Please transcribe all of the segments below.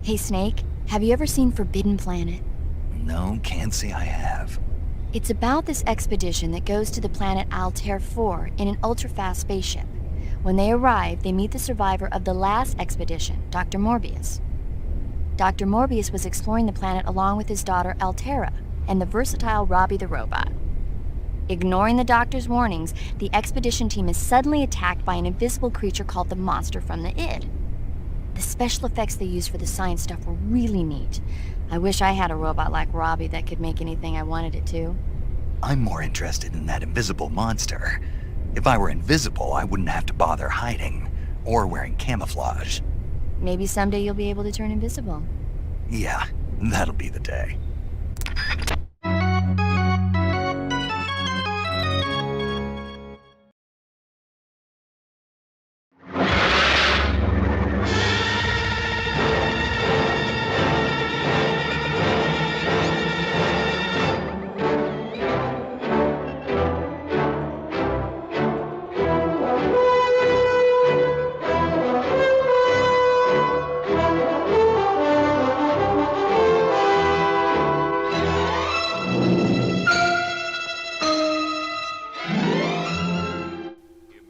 Hey Snake, have you ever seen Forbidden Planet? No, can't say I have. It's about this expedition that goes to the planet Altair 4 in an ultra-fast spaceship. When they arrive, they meet the survivor of the last expedition, Dr. Morbius. Dr. Morbius was exploring the planet along with his daughter Altera and the versatile Robbie the robot. Ignoring the doctor's warnings, the expedition team is suddenly attacked by an invisible creature called the Monster from the Id. The special effects they used for the science stuff were really neat. I wish I had a robot like Robbie that could make anything I wanted it to. I'm more interested in that invisible monster. If I were invisible, I wouldn't have to bother hiding or wearing camouflage. Maybe someday you'll be able to turn invisible. Yeah, that'll be the day.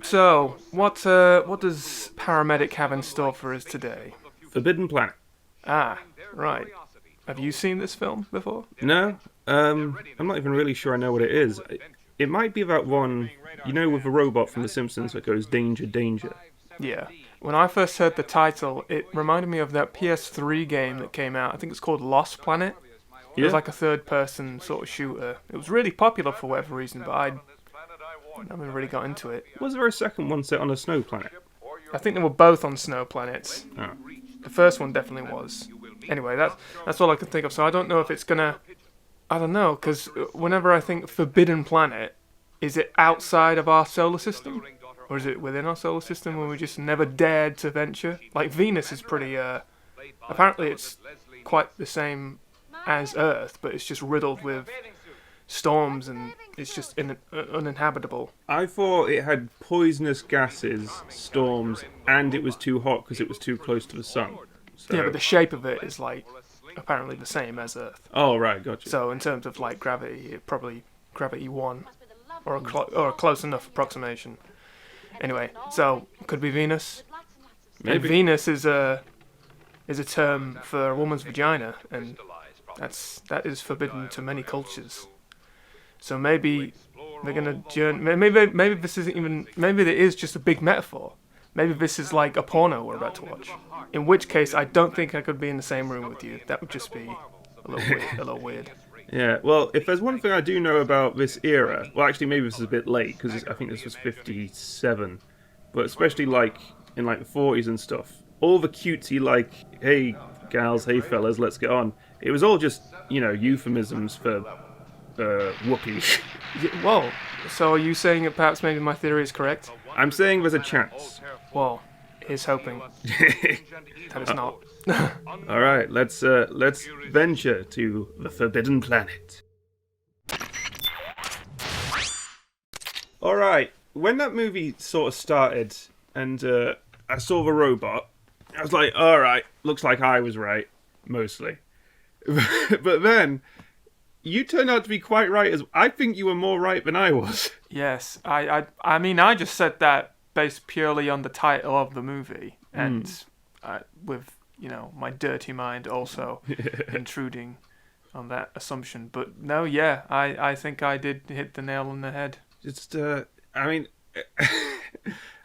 So, what does Paramedic have in store for us today? Forbidden Planet. Ah, right. Have you seen this film before? No, I'm not even really sure I know what it is. It might be about one, with a robot from The Simpsons that goes, danger, danger. Yeah. When I first heard the title, it reminded me of that PS3 game that came out. I think it's called Lost Planet. It was like a third-person sort of shooter. It was really popular for whatever reason, but I never really got into it. Was there a second one set on a snow planet? I think they were both on snow planets. Oh. The first one definitely was. Anyway, that's all I can think of. So I don't know if it's gonna... I don't know, because whenever I think Forbidden Planet, is it outside of our solar system? Or is it within our solar system where we just never dared to venture? Like, Venus is pretty... apparently it's quite the same as Earth, but it's just riddled with storms and it's just uninhabitable. I thought it had poisonous gases, storms, and it was too hot because it was too close to the sun. So... Yeah, but the shape of it is like apparently the same as Earth. Oh, right, gotcha. So in terms of like gravity, it probably gravity 1 or a close enough approximation. Anyway, so could be Venus. Maybe. And Venus is a term for a woman's vagina, and that is forbidden to many cultures. So maybe they're gonna maybe this isn't even, maybe it is just a big metaphor. Maybe this is like a porno we're about to watch. In which case, I don't think I could be in the same room with you. That would just be a little weird. Yeah, well, if there's one thing I do know about this era, well, actually, maybe this is a bit late, because I think this was 57, but especially, like, in, like, the 40s and stuff, all the cutesy, like, hey, gals, hey, fellas, let's get on. It was all just, euphemisms for, whoopee. Whoa, so are you saying that perhaps maybe my theory is correct? I'm saying there's a chance. Well, here's hoping. That is not. All right, let's venture to the Forbidden Planet. All right, when that movie sort of started and I saw the robot, I was like, all right, looks like I was right, mostly. But then you turned out to be quite right. I think you were more right than I was. Yes, I mean, I just said that based purely on the title of the movie, and with my dirty mind also intruding on that assumption. But no, yeah, I think I did hit the nail on the head. Just, I mean,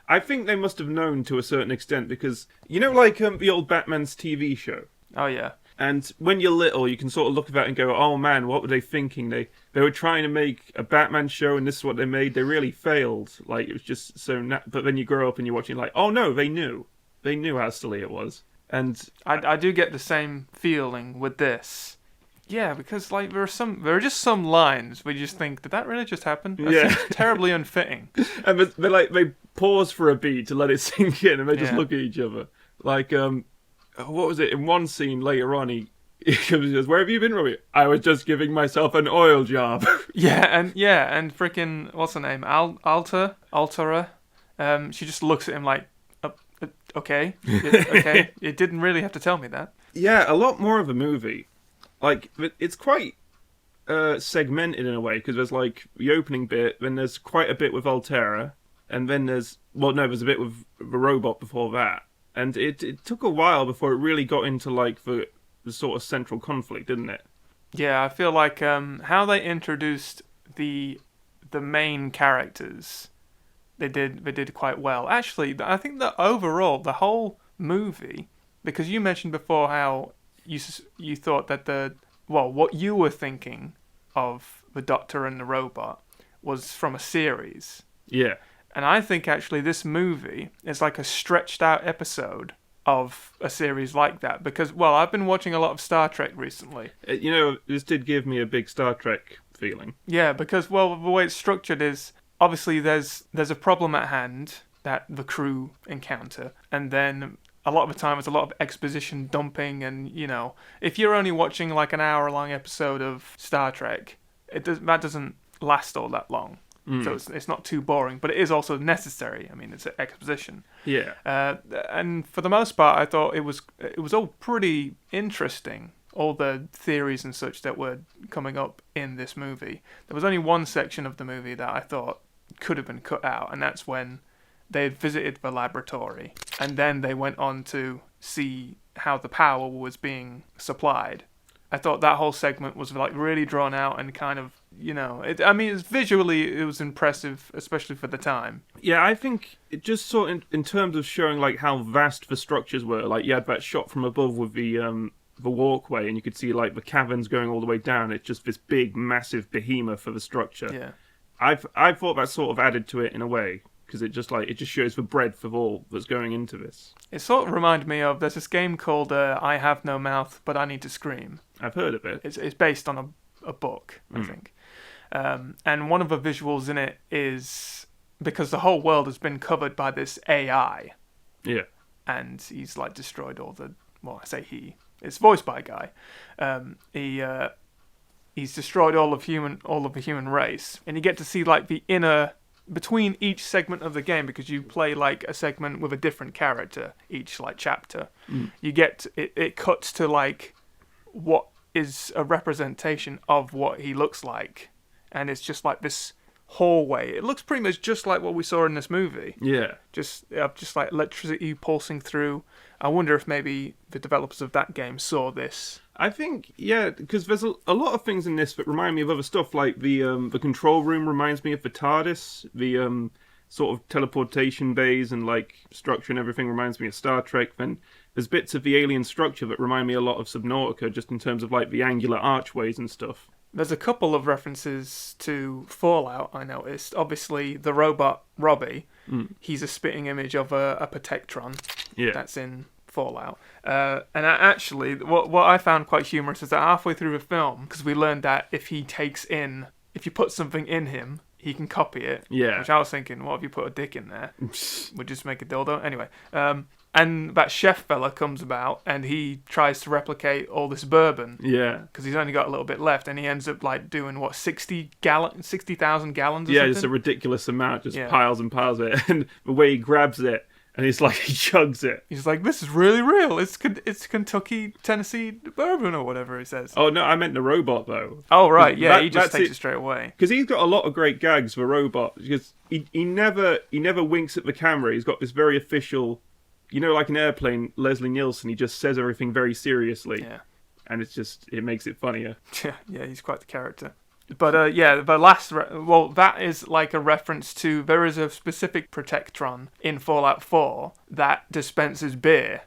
I think they must have known to a certain extent because, like the old Batman's TV show? Oh, yeah. And when you're little, you can sort of look at that and go, oh man, what were they thinking? They were trying to make a Batman show and this is what they made. They really failed. Like, it was just so... But then you grow up and you're watching like, oh no, they knew. They knew how silly it was. And I do get the same feeling with this. Yeah, because like there are just some lines where you just think, did that really just happen? That seems terribly unfitting. And they pause for a beat to let it sink in and they just look at each other. Like, what was it? In one scene later on, he goes, where have you been, Robbie? I was just giving myself an oil job. and freaking, what's her name? Altera. She just looks at him like, okay. Okay. You didn't really have to tell me that. Yeah, a lot more of a movie. Like, it's quite segmented in a way, because there's like the opening bit, then there's quite a bit with Altera, and then there's a bit with the robot before that, and it took a while before it really got into like the sort of central conflict, didn't it? Yeah, I feel like how they introduced the main characters, they did quite well. Actually, I think that overall the whole movie, because you mentioned before how you thought that what you were thinking of the Doctor and the robot was from a series. Yeah. And I think actually this movie is like a stretched out episode of a series like that, because, well, I've been watching a lot of Star Trek recently. This did give me a big Star Trek feeling. Yeah, because, well, the way it's structured is, obviously there's a problem at hand that the crew encounter, and then a lot of the time it's a lot of exposition dumping, and, if you're only watching like an hour-long episode of Star Trek, that doesn't last all that long. So it's not too boring, but it is also necessary. I mean, it's an exposition. Yeah. And for the most part, I thought it was all pretty interesting. All the theories and such that were coming up in this movie. There was only one section of the movie that I thought could have been cut out, and that's when they had visited the laboratory, and then they went on to see how the power was being supplied. I thought that whole segment was like really drawn out and kind of, visually it was impressive, especially for the time. Yeah, I think it just sort of in terms of showing like how vast the structures were. Like you had that shot from above with the walkway, and you could see like the caverns going all the way down. It's just this big, massive behemoth of a structure. Yeah, I thought that sort of added to it in a way, because it just shows the breadth of all that's going into this. It sort of reminded me of, there's this game called I Have No Mouth But I Need to Scream. I've heard of it. It's based on a book, I think. And one of the visuals in it is, because the whole world has been covered by this AI. Yeah. And he's like destroyed all the, well, I say he, it's voiced by a guy. He's destroyed all of the human race. And you get to see like the inner, between each segment of the game, because you play like a segment with a different character each like chapter. You get it cuts to like what is a representation of what he looks like, and it's just like this hallway. It looks pretty much just like what we saw in this movie. Yeah, just like electricity pulsing through. I wonder if maybe the developers of that game saw this. I think, yeah, because there's a lot of things in this that remind me of other stuff, like the control room reminds me of the TARDIS, the sort of teleportation bays and like structure and everything reminds me of Star Trek. Then there's bits of the alien structure that remind me a lot of Subnautica, just in terms of like the angular archways and stuff. There's a couple of references to Fallout, I noticed. Obviously, the robot Robbie, he's a spitting image of a Protectron. Yeah. That's in Fallout. Actually, what I found quite humorous is that halfway through the film, because we learned that if you put something in him, he can copy it. Yeah. Which I was thinking, what if you put a dick in there? Would just make a dildo? Anyway. And that chef fella comes about, and he tries to replicate all this bourbon. Yeah. Because he's only got a little bit left, and he ends up like doing what, 60,000 gallons or something? Yeah, it's a ridiculous amount, just piles and piles of it, and the way he grabs it, and it's like he chugs it. He's like, this is really real. It's Kentucky, Tennessee bourbon or whatever he says. Oh no, I meant the robot though. Oh right, yeah, he just takes it straight away. Because he's got a lot of great gags for robot. Because he never winks at the camera. He's got this very official, like an airplane, Leslie Nielsen. He just says everything very seriously. Yeah. And it makes it funnier. Yeah, he's quite the character. But the last, that is like a reference to, there is a specific Protectron in Fallout 4 that dispenses beer,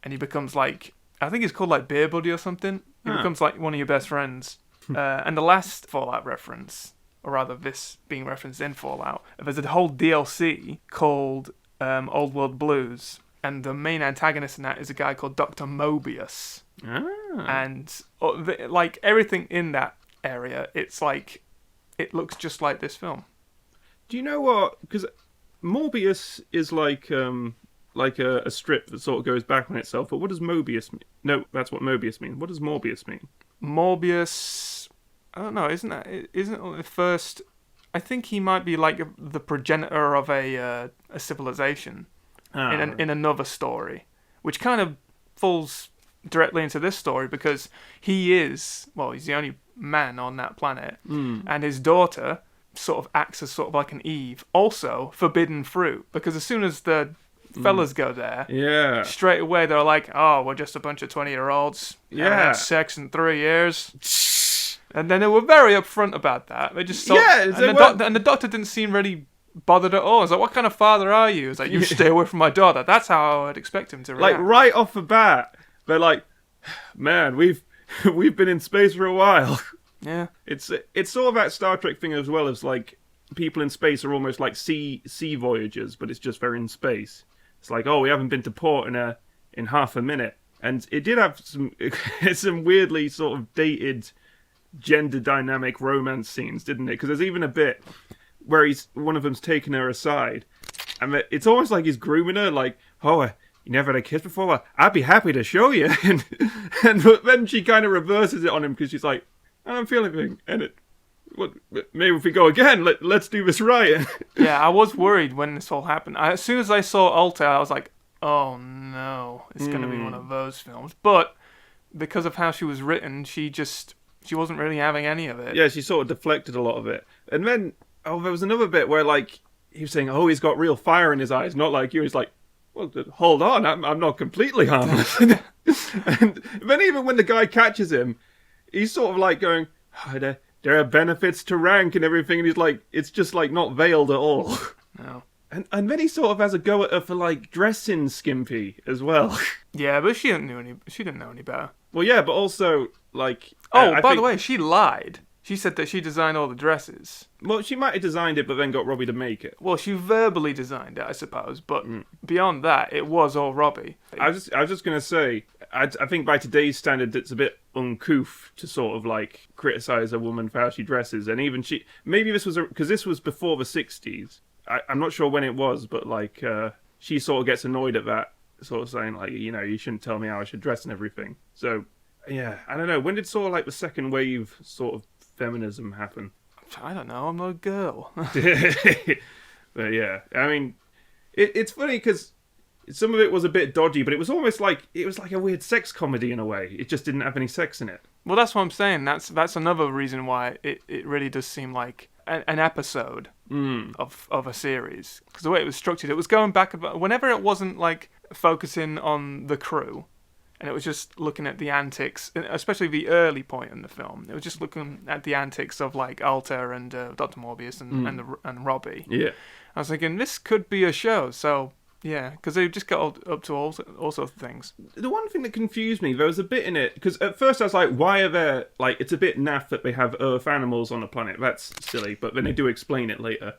and he becomes like, I think it's called like Beer Buddy or something. He becomes like one of your best friends. And the last Fallout reference, or rather this being referenced in Fallout, there's a whole DLC called Old World Blues, and the main antagonist in that is a guy called Dr. Mobius. And like everything in that area, it's like, it looks just like this film. Do you know what? Because Morbius is like a strip that sort of goes back on itself. But what does Mobius mean? No, that's what Mobius means. What does Morbius mean? Morbius, I don't know. Isn't it the first? I think he might be like the progenitor of a civilization in another story, which kind of falls directly into this story because he's the only man on that planet, and his daughter sort of acts as sort of like an Eve, also forbidden fruit, because as soon as the fellas go there, straight away they're like, oh, we're just a bunch of 20-year-olds, haven't had sex in 3 years. And then they were very upfront about that. They just and the doctor didn't seem really bothered at all. I was like, what kind of father are you? It's like, you stay away from my daughter. That's how I'd expect him to react. Like, right off the bat, they're like, man, we've been in space for a while. Yeah. It's sort of that Star Trek thing as well, as like people in space are almost like sea voyagers, but it's just they're in space. It's like, oh, we haven't been to port in half a minute. And it did have some weirdly sort of dated gender dynamic romance scenes, didn't it? Because there's even a bit where one of them's taking her aside, and it's almost like he's grooming her, like, oh, you never had a kiss before? Well, I'd be happy to show you. and then she kind of reverses it on him because she's like, I don't feel anything. And maybe if we go again, let's do this right. Yeah, I was worried when this all happened. As soon as I saw Altair, I was like, oh no, it's going to be one of those films. But because of how she was written, she wasn't really having any of it. Yeah, she sort of deflected a lot of it. And then, there was another bit where, like, he was saying, oh, he's got real fire in his eyes, not like you. He's like, well, hold on, I'm not completely harmless. And then even when the guy catches him, he's sort of like going, oh, there are benefits to rank and everything, and he's like, it's just like not veiled at all. No. And then he sort of has a go at her for like dressing skimpy as well. Yeah, but she didn't know any better. Well, yeah, but also like. By the way, she lied. She said that she designed all the dresses. Well, she might have designed it, but then got Robbie to make it. Well, she verbally designed it, I suppose, but beyond that, it was all Robbie. I was just gonna say, I think by today's standards, it's a bit uncouth to sort of like criticize a woman for how she dresses, and even maybe this was because this was before the '60s. I'm not sure when it was, but like she sort of gets annoyed at that, sort of saying like, you shouldn't tell me how I should dress and everything. So yeah, I don't know. When did sort of like the second wave sort of feminism happen? I don't know. I'm not a girl. But yeah, I mean, it's funny because some of it was a bit dodgy, but it was almost like a weird sex comedy in a way. It just didn't have any sex in it. Well, that's what I'm saying. That's another reason why it really does seem like an episode of a series, because the way it was structured, it was going back whenever it wasn't like focusing on the crew. And it was just looking at the antics, especially the early point in the film. It was just looking at the antics of like Altair and Dr. Morbius and Robbie. Yeah, I was thinking this could be a show. So yeah, because they just got up to all sorts of things. The one thing that confused me, there was a bit in it because at first I was like, why are there like? It's a bit naff that they have Earth animals on a planet. That's silly, but then they do explain it later.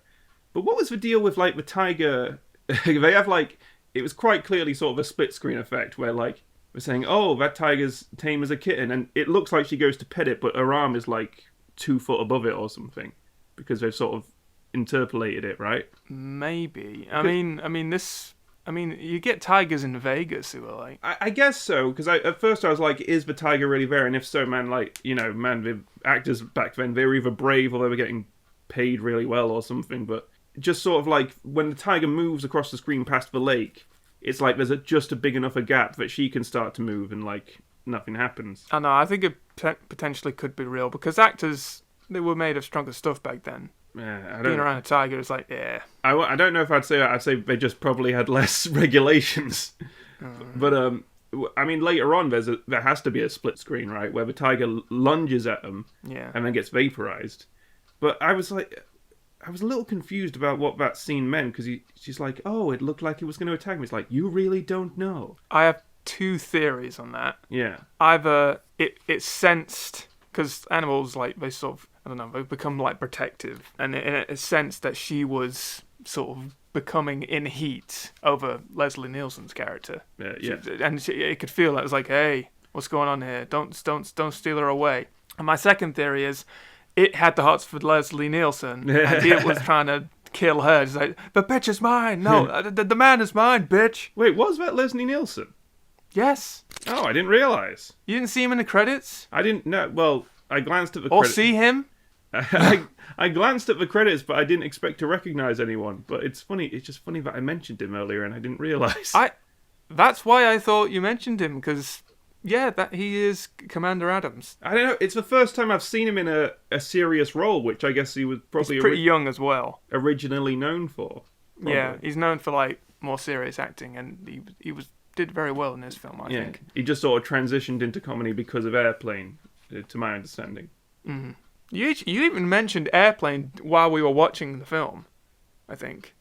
But what was the deal with like the tiger? They have like it was quite clearly sort of a split screen effect where like. We're saying, oh, that tiger's tame as a kitten, and it looks like she goes to pet it, but her arm is like 2 foot above it or something, because they've sort of interpolated it, right? Maybe. I mean, you get tigers in Vegas who are like. I guess so, because at first I was like, is the tiger really there? And if so, man, like the actors back then, they were either brave or they were getting paid really well or something. But just sort of like when the tiger moves across the screen past the lake. It's like there's just a big enough a gap that she can start to move and like nothing happens. I know. I think it potentially could be real because actors they were made of stronger stuff back then. Yeah, being around a tiger is like I don't know if I'd say that. I'd say they just probably had less regulations. But I mean later on there has to be a split screen, right, where the tiger lunges at them, and then gets vaporized. But I was a little confused about what that scene meant, because she's like, oh, it looked like it was going to attack me. It's like, you really don't know. I have 2 theories on that. Yeah. Either it sensed, because animals, like, they sort of, I don't know, they become, like, protective. And it sensed that she was sort of becoming in heat over Leslie Nielsen's character. Yeah. It could feel that. It was like, hey, what's going on here? Don't steal her away. And my second theory is, it had the hots for Leslie Nielsen, and it was trying to kill her. It's like, the bitch is mine. No, the man is mine, bitch. Wait, was that Leslie Nielsen? Yes. Oh, I didn't realise. You didn't see him in the credits? I didn't know. Well, I glanced at the credits. Or see him? I glanced at the credits, but I didn't expect to recognise anyone. But it's funny. It's just funny that I mentioned him earlier, and I didn't realise. That's why I thought you mentioned him, because Yeah, that he is Commander Adams. I don't know. It's the first time I've seen him in a serious role, which I guess he was probably He's pretty young as well. originally known for. Probably. Yeah, he's known for like more serious acting, and he did very well in this film. I think he just sort of transitioned into comedy because of Airplane, to my understanding. Mm-hmm. You even mentioned Airplane while we were watching the film. I think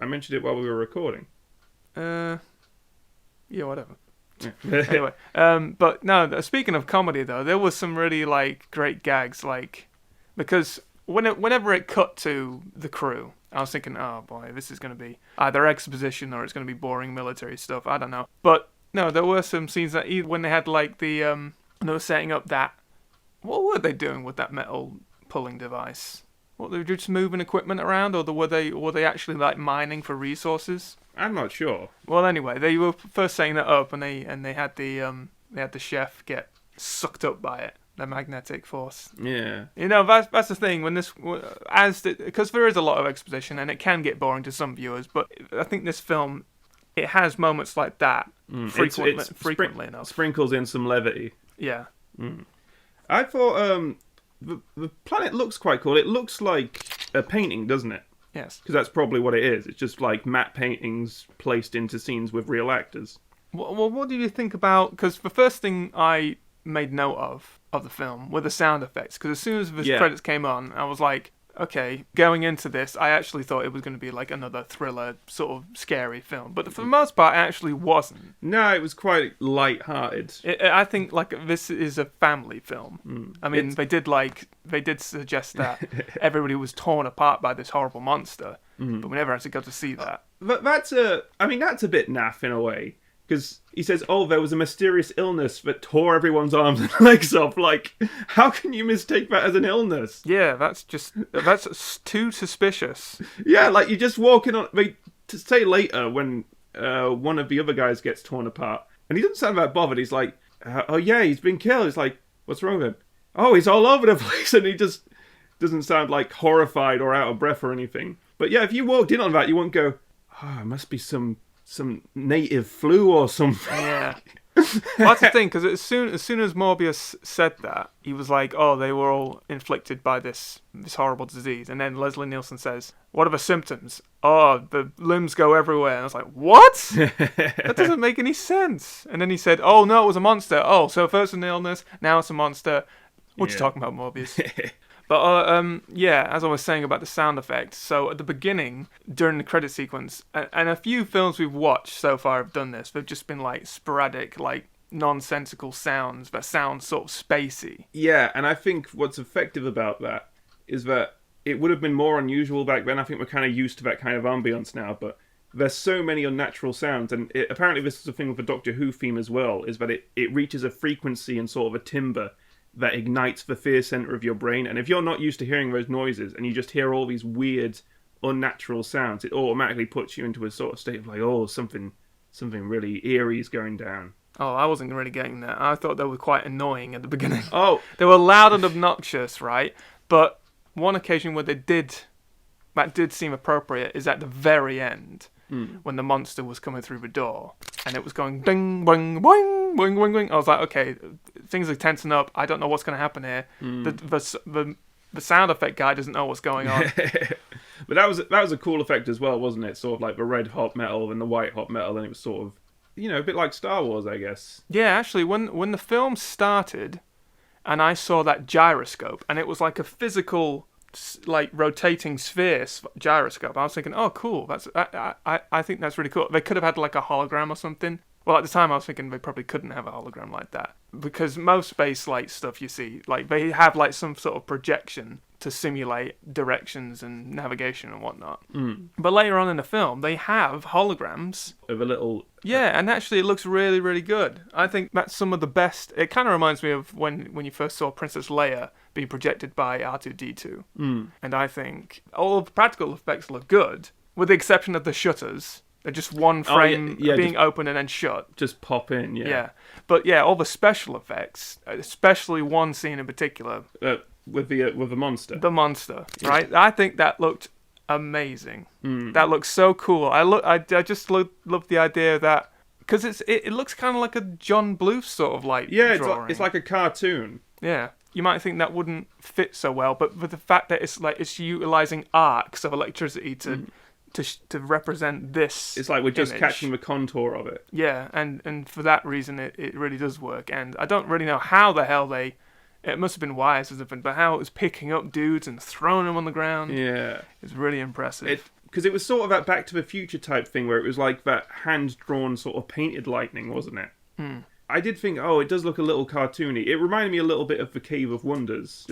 I mentioned it while we were recording. Yeah, whatever. Yeah. Anyway, but no. Speaking of comedy, though, there was some really like great gags, like because whenever it cut to the crew, I was thinking, oh boy, this is going to be either exposition or it's going to be boring military stuff. I don't know, but no, there were some scenes that when they had like they were setting up that. What were they doing with that metal pulling device? What, they were just moving equipment around, or were they actually like mining for resources? I'm not sure. Well, anyway, they were first setting that up, and they had the chef get sucked up by it, the magnetic force. Yeah. That's the thing when because there is a lot of exposition, and it can get boring to some viewers. But I think this film, it has moments like that frequently enough. Sprinkles in some levity. Yeah. Mm. I thought the planet looks quite cool. It looks like a painting, doesn't it? Yes. Because that's probably what it is. It's just like matte paintings placed into scenes with real actors. Well, what do you think about... Because the first thing I made note of the film were the sound effects. Because as soon as the credits came on, I was like, okay, going into this, I actually thought it was going to be like another thriller, sort of scary film. But for the most part, it actually wasn't. No, it was quite light-hearted. I think like this is a family film. I mean, they did suggest that everybody was torn apart by this horrible monster, but we never actually got to see that. But that's a bit naff in a way. Because he says, oh, there was a mysterious illness that tore everyone's arms and legs off. Like, how can you mistake that as an illness? Yeah, that's too suspicious. Yeah, like you just walk in on... To say later when one of the other guys gets torn apart, and he doesn't sound that bothered. He's like, oh yeah, he's been killed. He's like, what's wrong with him? Oh, he's all over the place. And he just doesn't sound like horrified or out of breath or anything. But yeah, if you walked in on that, you wouldn't go, oh, it must be some native flu or something. Yeah. Well, that's the thing, because as soon as Morbius said that, he was like, oh, they were all inflicted by this horrible disease. And then Leslie Nielsen says, what are the symptoms? Oh, the limbs go everywhere. And I was like, what? That doesn't make any sense. And then he said, oh, no, it was a monster. Oh, so first an illness, now it's a monster. What you talking about, Morbius? But, yeah, as I was saying about the sound effects, so at the beginning, during the credit sequence, and a few films we've watched so far have done this, they've just been, like, sporadic, like, nonsensical sounds that sound sort of spacey. Yeah, and I think what's effective about that is that it would have been more unusual back then. I think we're kind of used to that kind of ambience now, but there's so many unnatural sounds, and apparently this is a thing with the Doctor Who theme as well, is that it reaches a frequency and sort of a timbre that ignites the fear center of your brain. And if you're not used to hearing those noises and you just hear all these weird, unnatural sounds, it automatically puts you into a sort of state of like, oh, something really eerie is going down. Oh, I wasn't really getting that. I thought they were quite annoying at the beginning. Oh. They were loud and obnoxious, right? But one occasion where that did seem appropriate is at the very end. When the monster was coming through the door and it was going ding, boing, boing, boing, boing, boing. I was like, okay, things are tensing up. I don't know what's going to happen here. The sound effect guy doesn't know what's going on. But that was a cool effect as well, wasn't it? Sort of like the red hot metal and the white hot metal, and it was sort of, a bit like Star Wars, I guess. Yeah, actually, when the film started and I saw that gyroscope and it was like a physical, like, rotating sphere gyroscope, I was thinking, oh, cool, I think that's really cool. They could have had like a hologram or something. Well, at the time I was thinking they probably couldn't have a hologram like that, because most space light stuff you see, like, they have like some sort of projection to simulate directions and navigation and whatnot. But later on in the film, they have holograms of a little... Yeah, and actually it looks really, really good. I think that's some of the best... It kind of reminds me of when you first saw Princess Leia being projected by R2-D2. And I think all of the practical effects look good, with the exception of the shutters. They're just one frame being open and then shut. Just pop in, yeah. Yeah. But yeah, all the special effects, especially one scene in particular... With the monster. The monster, right? I think that looked amazing. That looked so cool. I just loved the idea that because it looks kind of like a John Bluth sort of like Yeah, drawing. it's like a cartoon. Yeah, you might think that wouldn't fit so well, but with the fact that it's utilizing arcs of electricity to represent this. It's like we're just image. catching the contour of it. Yeah, and for that reason, it really does work. And I don't really know how the hell it must have been wires or something, but how it was picking up dudes and throwing them on the ground. Yeah. It's really impressive. Because it was sort of that Back to the Future type thing where it was like that hand-drawn sort of painted lightning, wasn't it? I did think, it does look a little cartoony. It reminded me a little bit of the Cave of Wonders.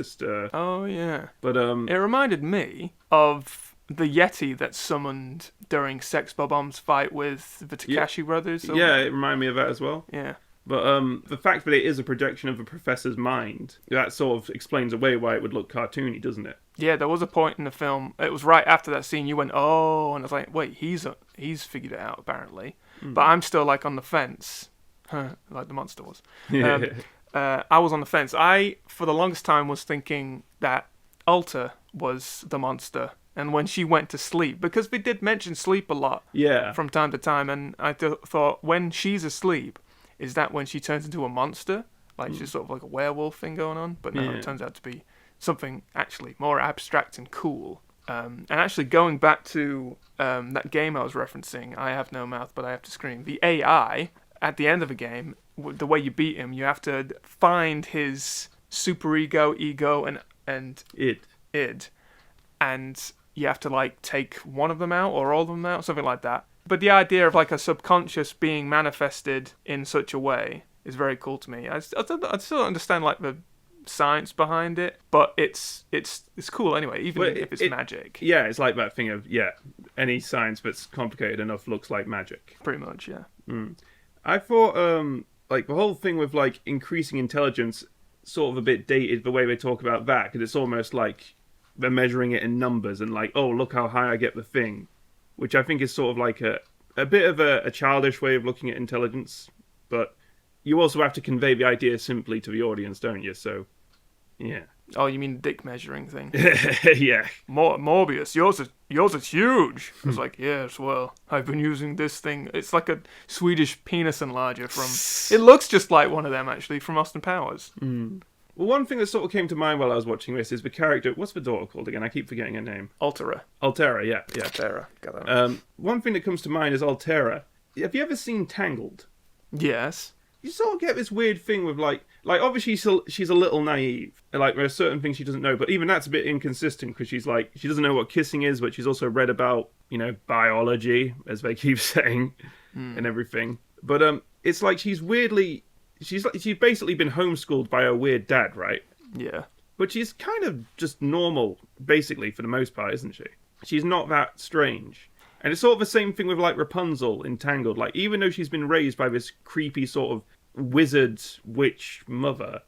Oh, yeah. But It reminded me of the Yeti that summoned during Sex Bob-omb's fight with the Takashi brothers. Yeah, it reminded me of that as well. Yeah. But the fact that it is a projection of the professor's mind, that sort of explains away why it would look cartoony, doesn't it? Yeah, there was a point in the film, it was right after that scene, you went, oh, and I was like, wait, he's figured it out, apparently. But I'm still, like, on the fence, like the monster was. I was on the fence. I, for the longest time, was thinking that Alta was the monster, and when she went to sleep, because we did mention sleep a lot from time to time, and I thought, when she's asleep, is that when she turns into a monster? Like, she's sort of like a werewolf thing going on? But no, it turns out to be something actually more abstract and cool. And actually, going back to that game I was referencing, I Have No Mouth, But I Have to Scream, the AI, at the end of the game, the way you beat him, you have to find his superego, ego, and id. And you have to, like, take one of them out, or all of them out, something like that. But the idea of, like, a subconscious being manifested in such a way is very cool to me. I still don't understand, like, the science behind it, but it's cool anyway, even if it's magic. Yeah, it's like that thing of, any science that's complicated enough looks like magic. Pretty much, yeah. I thought, like, the whole thing with, like, increasing intelligence sort of a bit dated, the way they talk about that, because it's almost like they're measuring it in numbers and, like, oh, look how high I get the thing. Which I think is sort of like a bit of a childish way of looking at intelligence, but you also have to convey the idea simply to the audience, don't you? So, yeah. Oh, you mean the dick measuring thing? Yeah. Morbius, yours is huge. I was like, yes, well, I've been using this thing. It's like a Swedish penis enlarger from... It looks just like one of them, actually, from Austin Powers. Well, one thing that sort of came to mind while I was watching this is the character... What's the daughter called again? I keep forgetting her name. Altera, yeah. Altera, got that. One thing that comes to mind is Altera. Have you ever seen Tangled? Yes. You sort of get this weird thing with, like obviously she's a little naive. Like, there are certain things she doesn't know, but even that's a bit inconsistent, because she's like, she doesn't know what kissing is, but she's also read about, biology, as they keep saying, and everything. But it's like she's basically been homeschooled by her weird dad, right? Yeah. But she's kind of just normal, basically, for the most part, isn't she? She's not that strange. And it's sort of the same thing with, like, Rapunzel in Tangled. Like, even though she's been raised by this creepy sort of wizard witch mother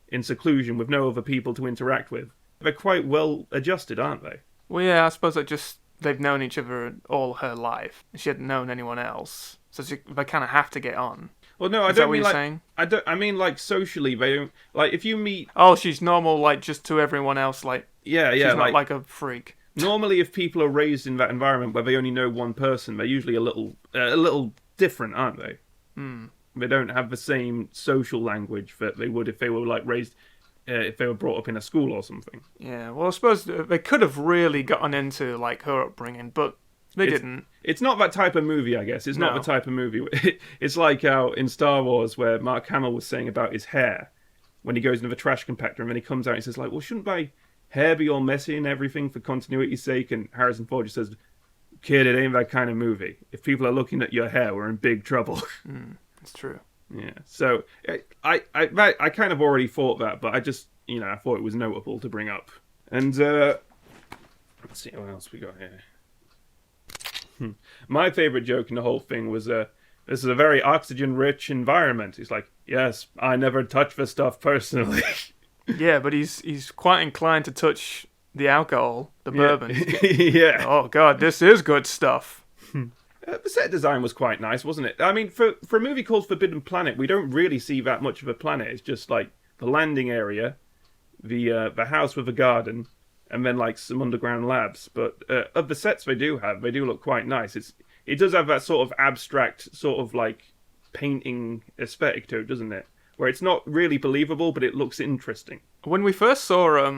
in seclusion with no other people to interact with, they're quite well adjusted, aren't they? Well, yeah, I suppose they've known each other all her life. She hadn't known anyone else, so they kind of have to get on. Well, no, I Is that don't what mean you're like saying? I mean like socially. They don't, like, if you meet. Oh, she's normal, like, just to everyone else. Like, yeah, she's not like a freak. Normally, if people are raised in that environment where they only know one person, they're usually a little different, aren't they? They don't have the same social language that they would if they were, like, raised, if they were brought up in a school or something. Yeah, well, I suppose they could have really gotten into, like, her upbringing, but they didn't. It's not that type of movie, I guess. It's not the type of movie. It's like how in Star Wars, where Mark Hamill was saying about his hair when he goes into the trash compactor, and then he comes out and he says, like, well, shouldn't my hair be all messy and everything for continuity's sake? And Harrison Ford just says, kid, it ain't that kind of movie. If people are looking at your hair, we're in big trouble. It's true. Yeah. So I kind of already thought that, but I just, I thought it was notable to bring up. And let's see what else we got here. My favorite joke in the whole thing was, this is a very oxygen-rich environment. He's like, yes, I never touch the stuff personally. Yeah, but he's quite inclined to touch the alcohol, the bourbon. Yeah. Oh god, this is good stuff. The set design was quite nice, wasn't it? I mean, for a movie called Forbidden Planet, we don't really see that much of a planet. It's just like the landing area, the house with a garden, and then like some underground labs. But of the sets they do look quite nice. It does have that sort of abstract, sort of like painting aesthetic to it, doesn't it? Where it's not really believable, but it looks interesting. When we first saw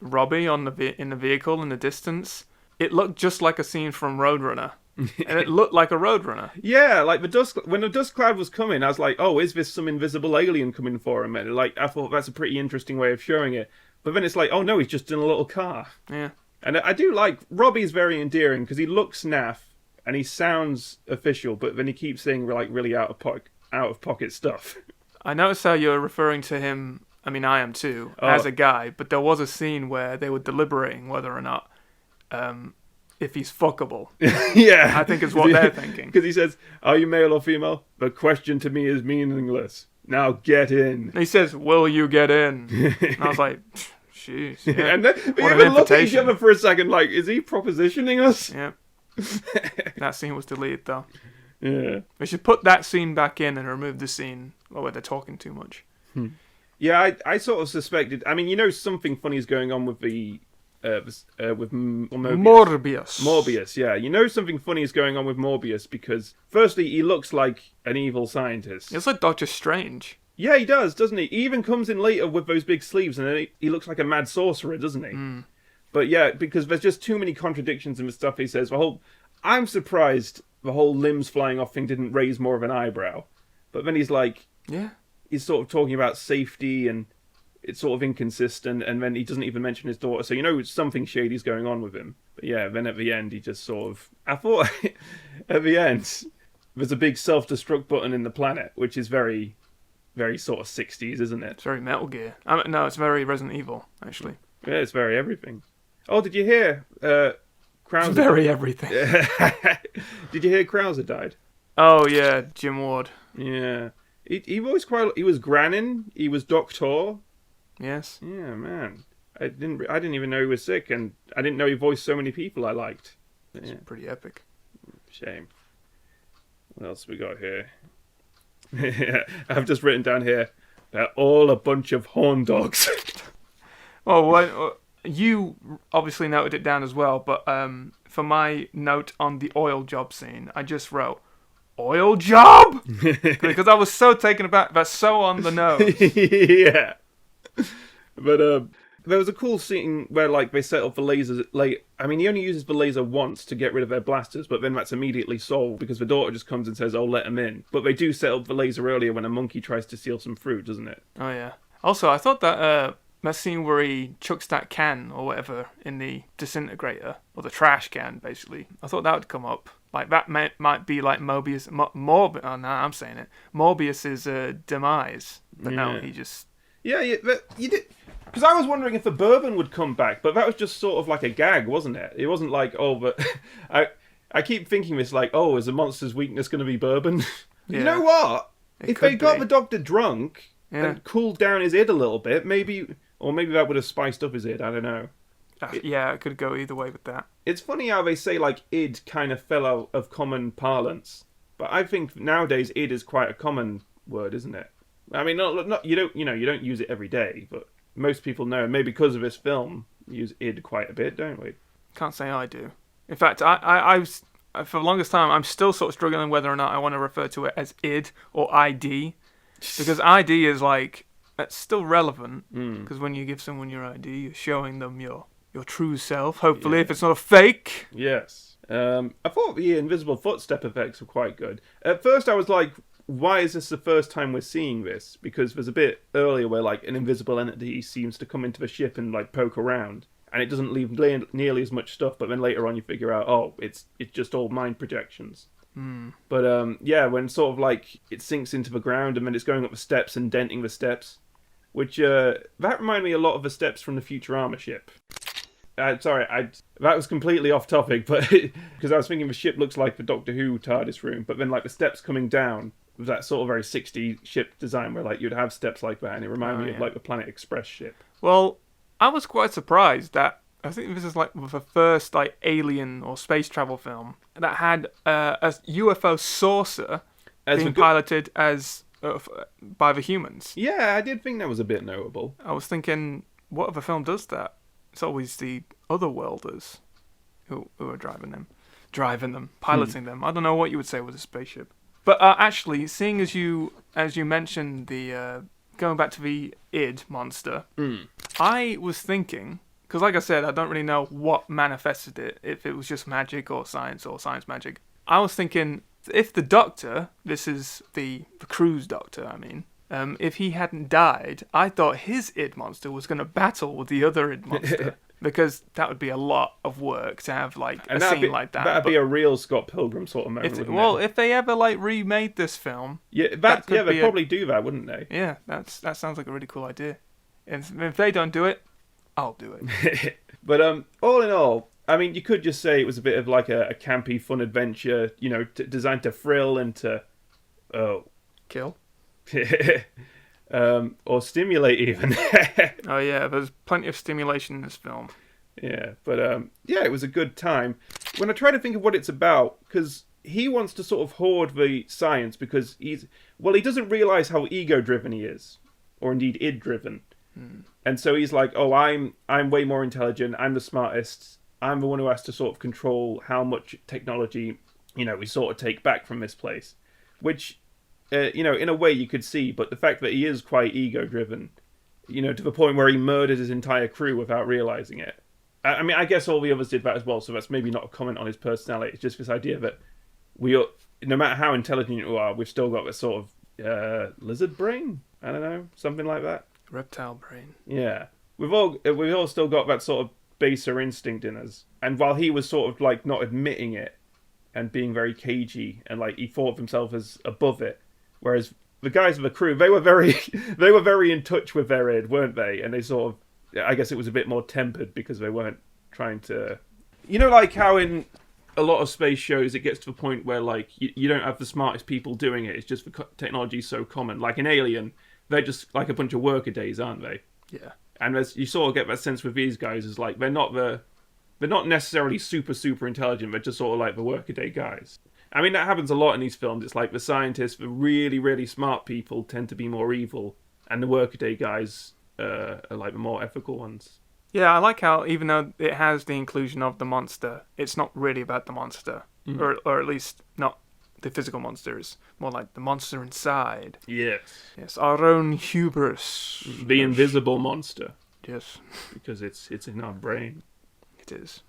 Robbie in the vehicle in the distance, it looked just like a scene from Roadrunner. And it looked like a Roadrunner. Yeah, like when the dust cloud was coming, I was like, oh, is this some invisible alien coming for him? And like, I thought that's a pretty interesting way of showing it. But then it's like, oh no, he's just in a little car. Yeah. And I do like, Robbie's very endearing because he looks naff and he sounds official, but then he keeps saying like really out of pocket stuff. I noticed how you're referring to him, I mean I am too, as a guy, but there was a scene where they were deliberating whether or not if he's fuckable. Yeah. I think is what they're thinking. Because he says, are you male or female? The question to me is meaningless. Now get in. And he says, will you get in? And I was like, jeez. Yeah. And then we even look at each other for a second like, is he propositioning us? Yeah. That scene was deleted though. Yeah. We should put that scene back in and remove the scene where they're talking too much. Yeah, I sort of suspected. I mean, you know, something funny is going on with the with Morbius. Morbius, yeah. You know, something funny is going on with Morbius because, firstly, he looks like an evil scientist. It's like Doctor Strange. Yeah, he does, doesn't he? He even comes in later with those big sleeves, and then he looks like a mad sorcerer, doesn't he? But yeah, because there's just too many contradictions in the stuff he says. I'm surprised the whole limbs flying off thing didn't raise more of an eyebrow. But then he's like, yeah, he's sort of talking about safety and it's sort of inconsistent, and then he doesn't even mention his daughter, so you know something shady's going on with him. But yeah, then at the end he just sort of... I thought at the end there's a big self-destruct button in the planet, which is very, very sort of 60s, isn't it? It's very Metal Gear. No, it's very Resident Evil, actually. Yeah, it's very everything. Oh, did you hear Krauser? It's very everything. Did you hear Krauser died? Oh yeah, Jim Ward. Yeah. He was Grannin, he was Doctor. Yes. Yeah, man. I didn't even know he was sick, and I didn't know he voiced so many people I liked. It's pretty epic. Shame. What else we got here? Yeah, I've just written down here, they're all a bunch of horn dogs. Well, you obviously noted it down as well, but for my note on the oil job scene, I just wrote, oil job? Because I was so taken aback. That's so on the nose. Yeah. But there was a cool scene where like they set up the lasers. I mean, he only uses the laser once to get rid of their blasters, but then that's immediately solved because the daughter just comes and says, "Oh, let him in." But they do set up the laser earlier when a monkey tries to steal some fruit, doesn't it? Oh yeah. Also, I thought that that scene where he chucks that can or whatever in the disintegrator or the trash can, basically. I thought that would come up. Like that might be like Mobius. Oh no, I'm saying it. Morbius's demise, but no, he just. Yeah, you did. Because I was wondering if the bourbon would come back, but that was just sort of like a gag, wasn't it? It wasn't like, oh, but I keep thinking this like, oh, is a monster's weakness going to be bourbon? Yeah. You know what? If they got be. the doctor drunk and cooled down his id a little bit, maybe that would have spiced up his id. I don't know. Yeah, it could go either way with that. It's funny how they say like id kind of fell out of common parlance, but I think nowadays id is quite a common word, isn't it? I mean, not you don't use it every day, but most people know. Maybe because of this film, we use id quite a bit, don't we? Can't say I do. In fact, I was for the longest time I'm still sort of struggling whether or not I want to refer to it as id or ID, because ID is like that's still relevant because when you give someone your ID, you're showing them your true self. Hopefully, if it's not a fake. Yes. I thought the invisible footstep effects were quite good. At first, I was like, why is this the first time we're seeing this? Because there's a bit earlier where like an invisible entity seems to come into the ship and like poke around, and it doesn't leave nearly as much stuff. But then later on, you figure out, oh, it's just all mind projections. But yeah, when sort of like it sinks into the ground and then it's going up the steps and denting the steps, which that reminded me a lot of the steps from the Futurama ship. Sorry, that was completely off topic, but because I was thinking the ship looks like the Doctor Who TARDIS room, but then like the steps coming down with that sort of very 60s ship design where like you'd have steps like that, and it reminded me of like the Planet Express ship. Well, I was quite surprised that I think this is like the first like alien or space travel film that had a UFO saucer being piloted as by the humans. Yeah, I did think that was a bit notable. I was thinking, what other film does that? It's always the otherworlders who are driving them, piloting them. I don't know what you would say with a spaceship. But actually, seeing as you mentioned the going back to the id monster, I was thinking, because like I said, I don't really know what manifested it, if it was just magic or science magic. I was thinking, if the doctor, this is the crew's doctor, I mean, if he hadn't died, I thought his id monster was going to battle with the other id monster. Because that would be a lot of work to have like a scene like that. That'd be a real Scott Pilgrim sort of moment. If they ever like remade this film, they'd probably do that, wouldn't they? Yeah, that sounds like a really cool idea. And if they don't do it, I'll do it. But all in all, I mean, you could just say it was a bit of like a campy, fun adventure, you know, designed to thrill and to Kill. Or stimulate even. Oh yeah, there's plenty of stimulation in this film. Yeah, but it was a good time. When I try to think of what it's about, because he wants to sort of hoard the science because he doesn't realize how ego-driven he is, or indeed id-driven. And so he's like, oh, I'm way more intelligent, I'm the smartest, I'm the one who has to sort of control how much technology, you know, we sort of take back from this place. Which, you know, in a way you could see, but the fact that he is quite ego-driven, you know, to the point where he murdered his entire crew without realizing it. I mean, I guess all the others did that as well, so that's maybe not a comment on his personality. It's just this idea that no matter how intelligent you are, we've still got this sort of lizard brain? I don't know, something like that. Reptile brain. Yeah. We've all still got that sort of baser instinct in us. And while he was sort of like not admitting it and being very cagey and like he thought of himself as above it, whereas the guys of the crew, they were very in touch with their id, weren't they? And they sort of, I guess it was a bit more tempered because they weren't trying to, you know, like how in a lot of space shows it gets to the point where like you don't have the smartest people doing it. It's just the technology's so common. Like in Alien, they're just like a bunch of worker days, aren't they? Yeah. And you sort of get that sense with these guys is like they're not necessarily super intelligent. They're just sort of like the workaday guys. I mean, that happens a lot in these films. It's like the scientists, the really smart people tend to be more evil, and the workaday guys are like the more ethical ones. Yeah, I like how even though it has the inclusion of the monster, it's not really about the monster, or at least not the physical monster. It's more like the monster inside. Yes, our own hubris. The invisible monster. Yes, because it's in our brain. It is.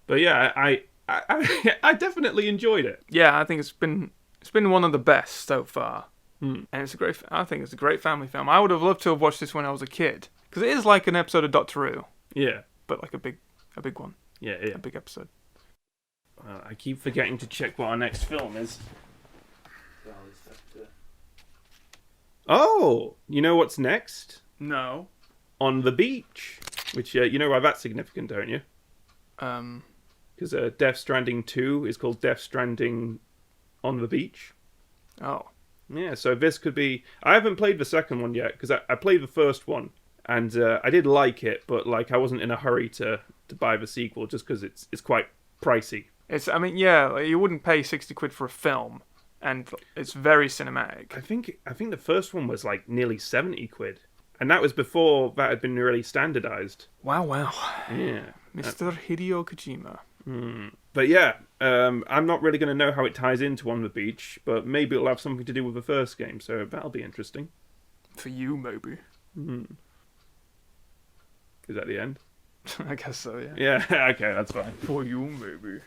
But yeah, I definitely enjoyed it. Yeah, I think it's been one of the best so far, and I think it's a great family film. I would have loved to have watched this when I was a kid because it is like an episode of Doctor Who. Yeah, but like a big one. Yeah, a big episode. I keep forgetting to check what our next film is. Oh, you know what's next? No. On the Beach, which you know why that's significant, don't you? Because Death Stranding 2 is called Death Stranding on the Beach. Oh. Yeah, so this could be... I haven't played the second one yet, because I played the first one, and I did like it, but like I wasn't in a hurry to buy the sequel, just because it's quite pricey. I mean, yeah, you wouldn't pay 60 quid for a film, and it's very cinematic. I think the first one was like nearly 70 quid, and that was before that had been really standardized. Wow. Yeah. Mr. Hideo Kojima. But yeah, I'm not really going to know how it ties into On the Beach, but maybe it'll have something to do with the first game, so that'll be interesting. For you, maybe. Is that the end? I guess so, yeah. Yeah, okay, that's fine. For you, maybe.